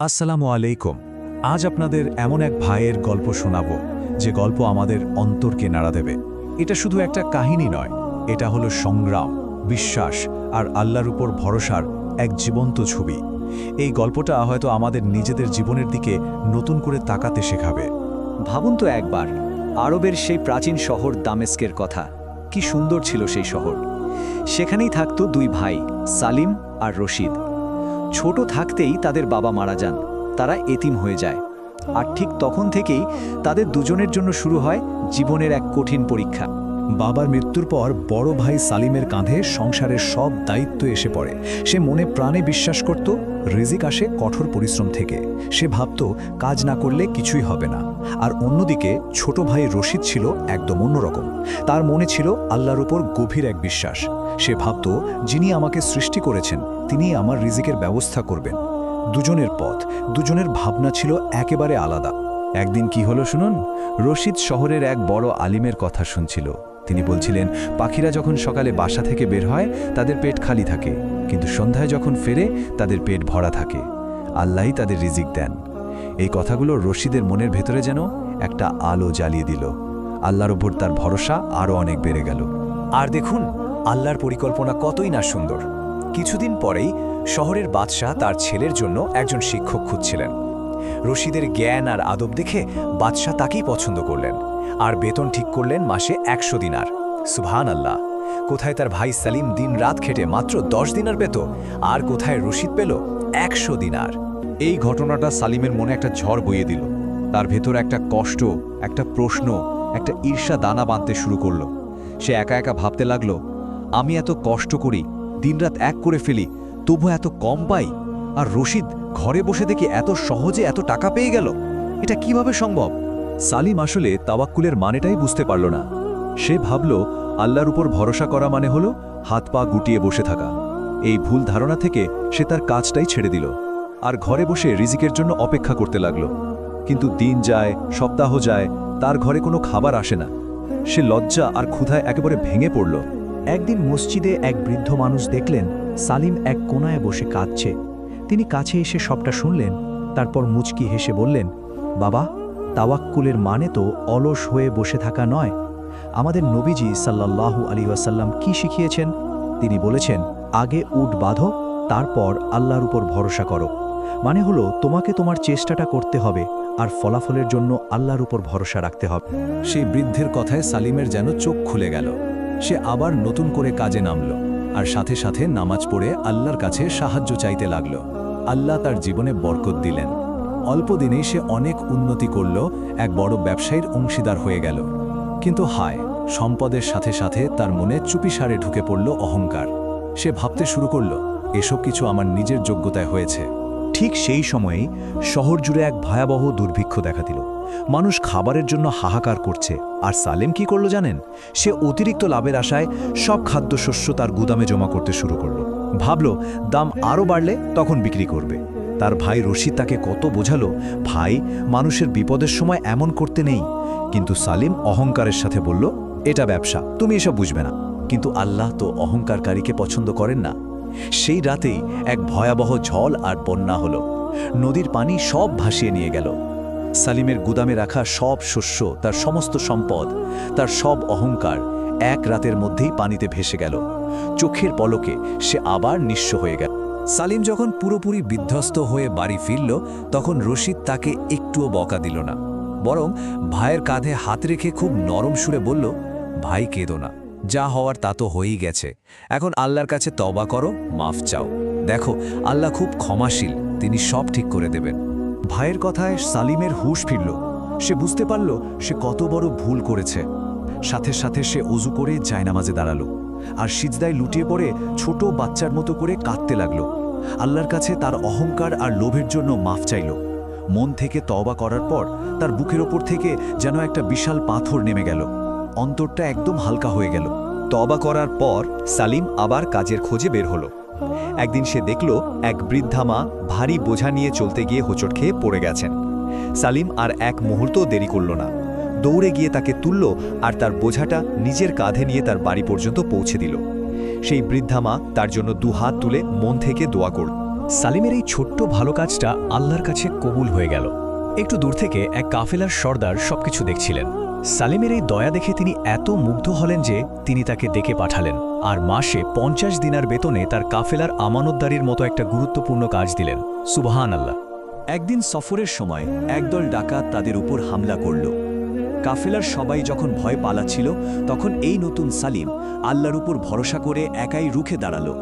আসসালামু আলাইকুম। আজ আপনাদের এমন এক ভাইয়ের গল্প শোনাব যে গল্প আমাদের অন্তরকে নাড়া দেবে। এটা শুধু একটা কাহিনী নয়, এটা হলো সংগ্রাম, বিশ্বাস আর আল্লাহর উপর ভরসার এক জীবন্ত ছবি। এই গল্পটা হয়তো আমাদের নিজেদের জীবনের দিকে নতুন করে তাকাতে শেখাবে। ভাবুন তো একবার, আরবের সেই প্রাচীন শহর দামেস্কের কথা। কি সুন্দর ছিল সেই শহর। সেখানেই থাকতো দুই ভাই, সালিম আর রশিদ। ছোট থাকতেই তাদের বাবা মারা যান, তারা এতিম হয়ে যায়। আর ঠিক তখন থেকেই তাদের দুজনের জন্য শুরু হয় জীবনের এক কঠিন পরীক্ষা। বাবার মৃত্যুর পর বড় ভাই সালিমের কাঁধে সংসারের সব দায়িত্ব এসে পড়ে। সে মনে প্রাণে বিশ্বাস করত রিজিক আসে কঠোর পরিশ্রম থেকে। সে ভাবত কাজ না করলে কিছুই হবে না। আর অন্যদিকে ছোট ভাই রশিদ ছিল একদম অন্যরকম। তার মনে ছিল আল্লাহর উপর গভীর এক বিশ্বাস। সে ভাবত যিনি আমাকে সৃষ্টি করেছেন তিনিই আমার রিজিকের ব্যবস্থা করবেন। দুজনের পথ, দুজনের ভাবনা ছিল একেবারে আলাদা। একদিন কি হলো শুনুন। রশিদ শহরের এক বড় আলিমের কথা শুনছিল। তিনি বলছিলেন, পাখিরা যখন সকালে বাসা থেকে বের হয় তাদের পেট খালি থাকে, কিন্তু সন্ধ্যায় যখন ফেরে তাদের পেট ভরা থাকে। আল্লাহই তাদের রিজিক দেন। এই কথাগুলো রশিদের মনের ভেতরে যেন একটা আলো জ্বালিয়ে দিল। আল্লাহর ওপর তার ভরসা আরও অনেক বেড়ে গেল। আর দেখুন, আল্লাহর পরিকল্পনা কতই না সুন্দর। কিছুদিন পরেই শহরের বাদশাহ তার ছেলের জন্য একজন শিক্ষক খুঁজছিলেন। রশিদের জ্ঞান আর আদব দেখে বাদশাহ তাকেই পছন্দ করলেন, আর বেতন ঠিক করলেন মাসে 100 দিনার। সুবহান আল্লাহ! কোথায় তার ভাই সালিম দিন রাত খেটে মাত্র 10 দিনার পেত, আর কোথায় রশিদ পেল 100 দিনার। এই ঘটনাটা সালিমের মনে একটা ঝড় বইয়ে দিল। তার ভেতর একটা কষ্ট, একটা প্রশ্ন, একটা ঈর্ষা দানা বাঁধতে শুরু করলো। সে একা একা ভাবতে লাগলো, আমি এত কষ্ট করি, দিনরাত এক করে ফেলি, তবু এত কম পাই। আর রশিদ ঘরে বসে দেখি এত সহজে এত টাকা পেয়ে গেল। এটা কিভাবে সম্ভব? সালিম আসলে তাওয়াক্কুলের মানেটাই বুঝতে পারল না। সে ভাবল আল্লাহর উপর ভরসা করা মানে হলো হাত পা গুটিয়ে বসে থাকা। এই ভুল ধারণা থেকে সে তার কাজটাই ছেড়ে দিল, আর ঘরে বসে রিজিকের জন্য অপেক্ষা করতে লাগল। কিন্তু দিন যায়, সপ্তাহ যায়, তার ঘরে কোনো খাবার আসে না। সে লজ্জা আর ক্ষুধায় একেবারে ভেঙে পড়ল। একদিন মসজিদে এক বৃদ্ধ মানুষ দেখলেন সালিম এক কোণায় বসে কাঁদছে। তিনি কাছে এসে সবটা শুনলেন, তারপর মুচকি হেসে বললেন, বাবা, তাওয়াক্কুলের মানে তো অলস হয়ে বসে থাকা নয়। আমাদের নবীজি সাল্লাল্লাহু আলাইহি ওয়াসাল্লাম কি শিখিয়েছেন? তিনি বলেছেন, আগে উট বাঁধো, তারপর আল্লাহর উপর ভরসা করো। মানে হলো তোমাকে তোমার চেষ্টাটা করতে হবে, আর ফলাফলের জন্য আল্লাহর উপর ভরসা রাখতে হবে। সেই বৃদ্ধের কথায় সালিমের যেন চোখ খুলে গেল। সে আবার নতুন করে কাজে নামল, আর সাথে সাথে নামাজ পড়ে আল্লাহর কাছে সাহায্য চাইতে লাগল। আল্লাহ তার জীবনে বরকত দিলেন। অল্প দিনেই সে অনেক উন্নতি করল, এক বড় ব্যবসায়ীর অংশীদার হয়ে গেল। কিন্তু হায়, সম্পদের সাথে সাথে তার মনে চুপিসারে ঢুকে পড়ল অহংকার। সে ভাবতে শুরু করল, এসব কিছু আমার নিজের যোগ্যতায় হয়েছে। ঠিক সেই সময়েই শহর জুড়ে এক ভয়াবহ দুর্ভিক্ষ দেখা দিল। মানুষ খাবারের জন্য হাহাকার করছে। আর সালেম কি করলো জানেন? সে অতিরিক্ত লাভের আশায় সব খাদ্যশস্য তার গুদামে জমা করতে শুরু করলো। ভাবল দাম আরও বাড়লে তখন বিক্রি করবে। তার ভাই রশিদ তাকে কত বোঝালো, ভাই, মানুষের বিপদের সময় এমন করতে নেই। কিন্তু সালিম অহংকারের সাথে বলল, এটা ব্যবসা, তুমি এসব বুঝবে না। কিন্তু আল্লাহ তো অহংকারকারীকে পছন্দ করেন না। সেই রাতেই এক ভয়াবহ ঝড় আর বন্যা হলো। নদীর পানি সব ভাসিয়ে নিয়ে গেল। সালিমের গুদামে রাখা সব শস্য, তার সমস্ত সম্পদ, তার সব অহংকার এক রাতের মধ্যেই পানিতে ভেসে গেল। চোখের পলকে সে আবার নিঃস্ব হয়ে গেল। সালিম যখন পুরোপুরি বিধ্বস্ত হয়ে বাড়ি ফিরল, তখন রশিদ তাকে একটুও বকা দিল না, বরং ভাইয়ের কাঁধে হাত রেখে খুব নরম সুরে বলল, ভাই, কেঁদো না, যা হওয়ার তা তো হয়েই গেছে। এখন আল্লাহর কাছে তওবা করো, মাফ চাও। দেখো, আল্লাহ খুব ক্ষমাশীল, তিনি সব ঠিক করে দেবেন। ভাইয়ের কথায় সালিমের হুঁশ ফিরল। সে বুঝতে পারল সে কত বড় ভুল করেছে। সাথে সাথে সে ওযু করে জায়নামাজে দাঁড়ালো, আর সিজদায় লুটিয়ে পড়ে ছোট বাচ্চার মতো করে কাঁদতে লাগলো। আল্লাহর কাছে তার অহংকার আর লোভের জন্য মাফ চাইল। মন থেকে তওবা করার পর তার বুকের ওপর থেকে যেন একটা বিশাল পাথর নেমে গেল। অন্তরটা একদম হালকা হয়ে গেল। তওবা করার পর সালিম আবার কাজের খোঁজে বের হলো। একদিন সে দেখল এক বৃদ্ধা মা ভারী বোঝা নিয়ে চলতে গিয়ে হোঁচট খেয়ে পড়ে গেছেন। সালিম আর এক মুহূর্তও দেরি করল না, দৌড়ে গিয়ে তাকে তুলল আর তার বোঝাটা নিজের কাঁধে নিয়ে তার বাড়ি পর্যন্ত পৌঁছে দিল। সেই বৃদ্ধা মা তার জন্য দুহাত তুলে মন থেকে দোয়া করল। সালিমের এই ছোট্ট ভালো কাজটা আল্লাহর কাছে কবুল হয়ে গেল। একটু দূর থেকে এক কাফেলার সর্দার সবকিছু দেখছিলেন। সালিমের এই দয়া দেখে তিনি এত মুগ্ধ হলেন যে তিনি তাকে ডেকে পাঠালেন আর মাসে 50 দিনার বেতনে তার কাফেলার আমানতদারির মতো একটা গুরুত্বপূর্ণ কাজ দিলেন। সুবহান আল্লাহ। একদিন সফরের সময় একদল ডাকাত তাদের উপর হামলা করল। কাফেলার সবাই যখন ভয় পালাচ্ছিল, তখন এই নতুন সালিম আল্লাহর উপর ভরসা করে একাই রুখে দাঁড়ালো।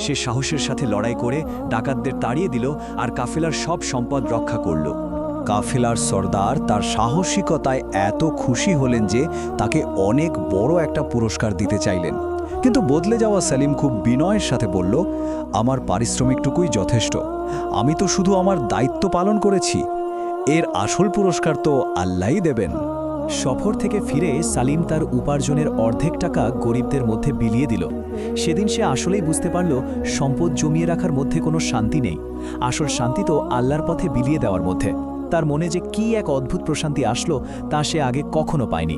সে সাহসের সাথে লড়াই করে ডাকাতদের তাড়িয়ে দিল আর কাফেলার সব সম্পদ রক্ষা করল। কাফেলার সর্দার তার সাহসিকতায় এত খুশি হলেন যে তাকে অনেক বড় একটা পুরস্কার দিতে চাইলেন, কিন্তু বদলে যাওয়া সালিম খুব বিনয়ের সাথে বলল, আমার পারিশ্রমিকটুকুই যথেষ্ট, আমি তো শুধু আমার দায়িত্ব পালন করেছি, এর আসল পুরস্কার তো আল্লাহই দেবেন। সফর থেকে ফিরে সালিম তার উপার্জনের অর্ধেক টাকা গরিবদের মধ্যে বিলিয়ে দিল। সেদিন সে আসলেই বুঝতে পারল সম্পদ জমিয়ে রাখার মধ্যে কোনো শান্তি নেই, আসল শান্তি তো আল্লাহর পথে বিলিয়ে দেওয়ার মধ্যে। তার মনে যে কি এক অদ্ভুত প্রশান্তি আসলো তা সে আগে কখনো পায়নি।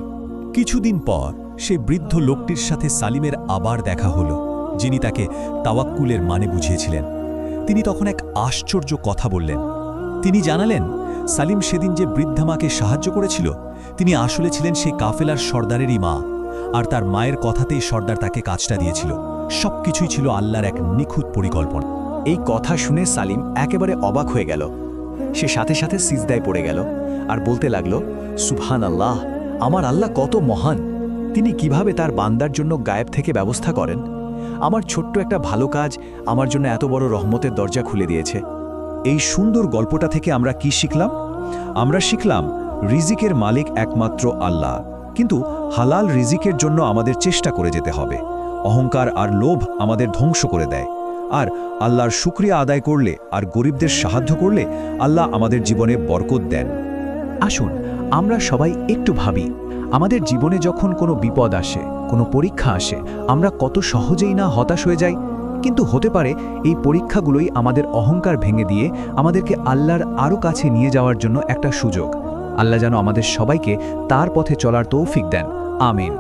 কিছুদিন পর সে বৃদ্ধ লোকটির সাথে সালিমের আবার দেখা হলো, যিনি তাকে তাওয়াক্কুলের মানে বুঝিয়েছিলেন। তিনি তখন এক আশ্চর্য কথা বললেন। তিনি জানালেন, সালিম সেদিন যে বৃদ্ধামাকে সাহায্য করেছিল, তিনি আসলে ছিলেন সেই কাফেলার সর্দারেরই মা, আর তার মায়ের কথাতেই সর্দার তাকে কাজটা দিয়েছিল। সবকিছুই ছিল আল্লাহর এক নিখুঁত পরিকল্পনা। এই কথা শুনে সালিম একেবারে অবাক হয়ে গেল। সে সাথে সাথে সিজদায় পড়ে গেল আর বলতে লাগল, সুবহান আল্লাহ, আমার আল্লাহ কত মহান! তিনি কিভাবে তার বান্দার জন্য গায়েব থেকে ব্যবস্থা করেন। আমার ছোট্ট একটা ভালো কাজ আমার জন্য এত বড় রহমতের দরজা খুলে দিয়েছে। এই সুন্দর গল্পটা থেকে আমরা কি শিখলাম? আমরা শিখলাম রিজিকের মালিক একমাত্র আল্লাহ, কিন্তু হালাল রিজিকের জন্য আমাদের চেষ্টা করে যেতে হবে। অহংকার আর লোভ আমাদের ধ্বংস করে দেয়, আর আল্লাহর শুকরিয়া আদায় করলে আর গরিবদের সাহায্য করলে আল্লাহ আমাদের জীবনে বরকত দেন। আসুন আমরা সবাই একটু ভাবি, আমাদের জীবনে যখন কোনো বিপদ আসে, কোনো পরীক্ষা আসে, আমরা কত সহজেই না হতাশ হয়ে যাই। কিন্তু হতে পারে এই পরীক্ষাগুলোই আমাদের অহংকার ভেঙে দিয়ে আমাদেরকে আল্লাহর আরও কাছে নিয়ে যাওয়ার জন্য একটা সুযোগ। আল্লাহ যেন আমাদের সবাইকে তার পথে চলার তৌফিক দেন। আমিন।